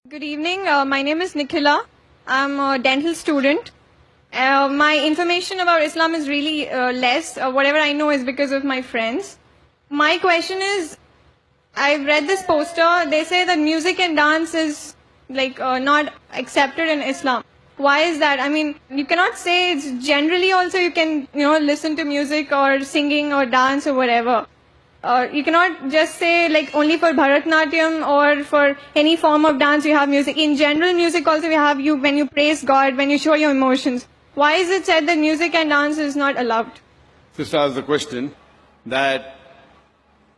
Good evening. My name is Nikhila. I'm a dental student. My information about Islam is really less. Whatever I know is because of my friends. My question is, I've read this poster. They say that music and dance is not accepted in Islam. Why is that? I mean, you cannot say it's generally also you can listen to music or singing or dance or whatever. You cannot just say only for Bharatnatyam or for any form of dance you have music. In general music also we have you when you praise God, when you show your emotions. Why is it said that music and dance is not allowed? Sister asked the question that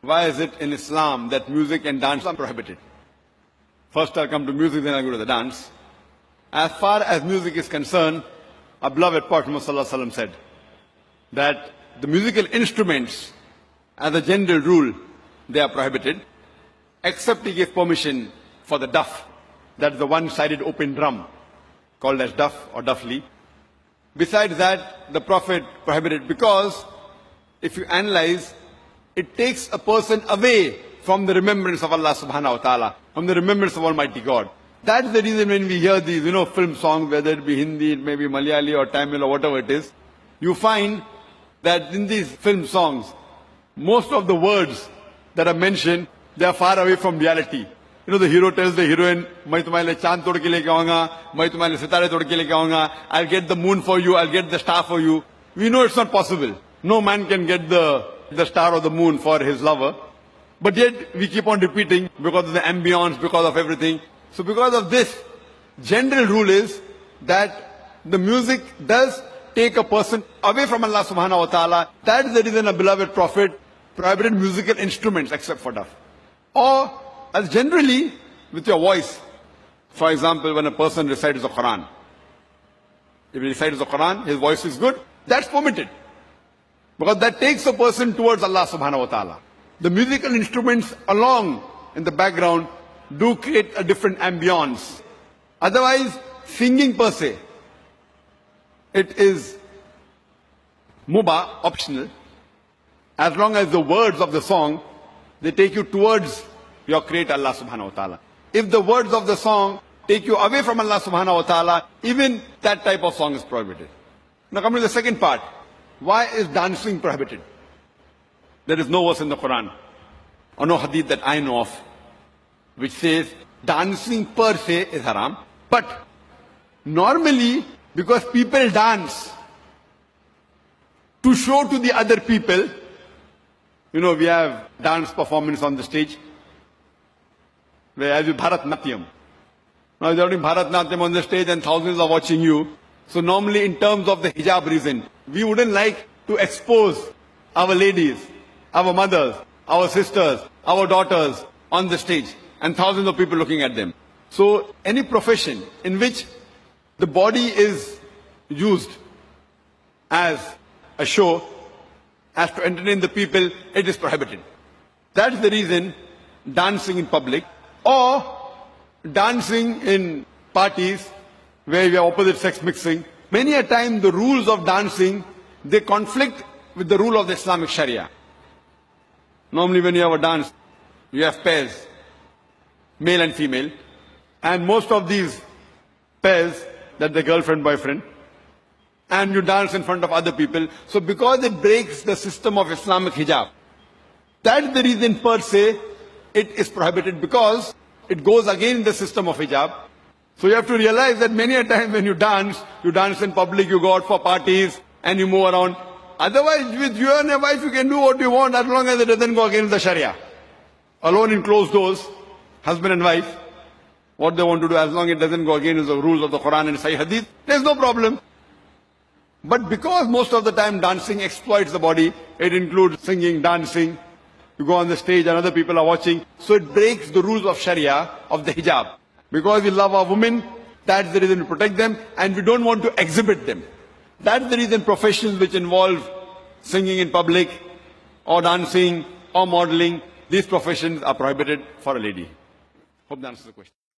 why is it in Islam that music and dance are prohibited? First I'll come to music, then I'll go to the dance. As far as music is concerned, our beloved Prophet Muhammad said that the musical instruments, as a general rule, they are prohibited, except he gave permission for the duff. That is the one-sided open drum, called as duff or duffli. Besides that, the Prophet prohibited because, if you analyze, it takes a person away from the remembrance of Allah subhanahu wa ta'ala, from the remembrance of Almighty God. That's the reason when we hear these, film songs, whether it be Hindi, it may be Malayali or Tamil or whatever it is, you find that in these film songs, most of the words that are mentioned, they are far away from reality. The hero tells the heroine, "Main tumhare liye chand tod ke leke aaunga, main tumhare liye sitare tod ke leke aaunga, I'll get the moon for you, I'll get the star for you." We know it's not possible. No man can get the star or the moon for his lover. But yet, we keep on repeating because of the ambience, because of everything. So because of this, general rule is that the music does take a person away from Allah subhanahu wa ta'ala. That is the reason a beloved Prophet prohibited musical instruments except for duff. Or, as generally, with your voice. For example, when a person recites the Quran. If he recites the Quran, his voice is good, that's permitted. Because that takes a person towards Allah subhanahu wa ta'ala. The musical instruments along in the background do create a different ambience. Otherwise, singing per se, it is mubah, optional, as long as the words of the song, they take you towards your Creator Allah subhanahu wa ta'ala. If the words of the song take you away from Allah subhanahu wa ta'ala, even that type of song is prohibited. Now coming to the second part, why is dancing prohibited? There is no verse in the Quran, or no hadith that I know of, which says dancing per se is haram. But normally, because people dance to show to the other people, we have dance performance on the stage, where as you Bharatnatyam. Now you're doing Bharatnatyam on the stage and thousands are watching you. So normally in terms of the hijab reason, we wouldn't like to expose our ladies, our mothers, our sisters, our daughters on the stage and thousands of people looking at them. So any profession in which the body is used as a show, as to entertain the people, it is prohibited. That's the reason dancing in public or dancing in parties where we have opposite sex mixing. Many a time the rules of dancing, they conflict with the rule of the Islamic Sharia. Normally when you have a dance, you have pairs, male and female, and most of these pairs, that the girlfriend, boyfriend, and you dance in front of other people. So because it breaks the system of Islamic hijab, that's the reason per se it is prohibited, because it goes against the system of hijab. So you have to realize that many a time when you dance in public, you go out for parties and you move around. Otherwise, with you and your wife, you can do what you want as long as it doesn't go against the Sharia. Alone in closed doors, husband and wife, what they want to do, as long as it doesn't go against the rules of the Quran and Sahih Hadith, there's no problem. But because most of the time dancing exploits the body, it includes singing, dancing, you go on the stage and other people are watching, so it breaks the rules of Sharia, of the hijab. Because we love our women, that's the reason we protect them, and we don't want to exhibit them. That's the reason professions which involve singing in public, or dancing, or modeling, these professions are prohibited for a lady. Hope that answers the question.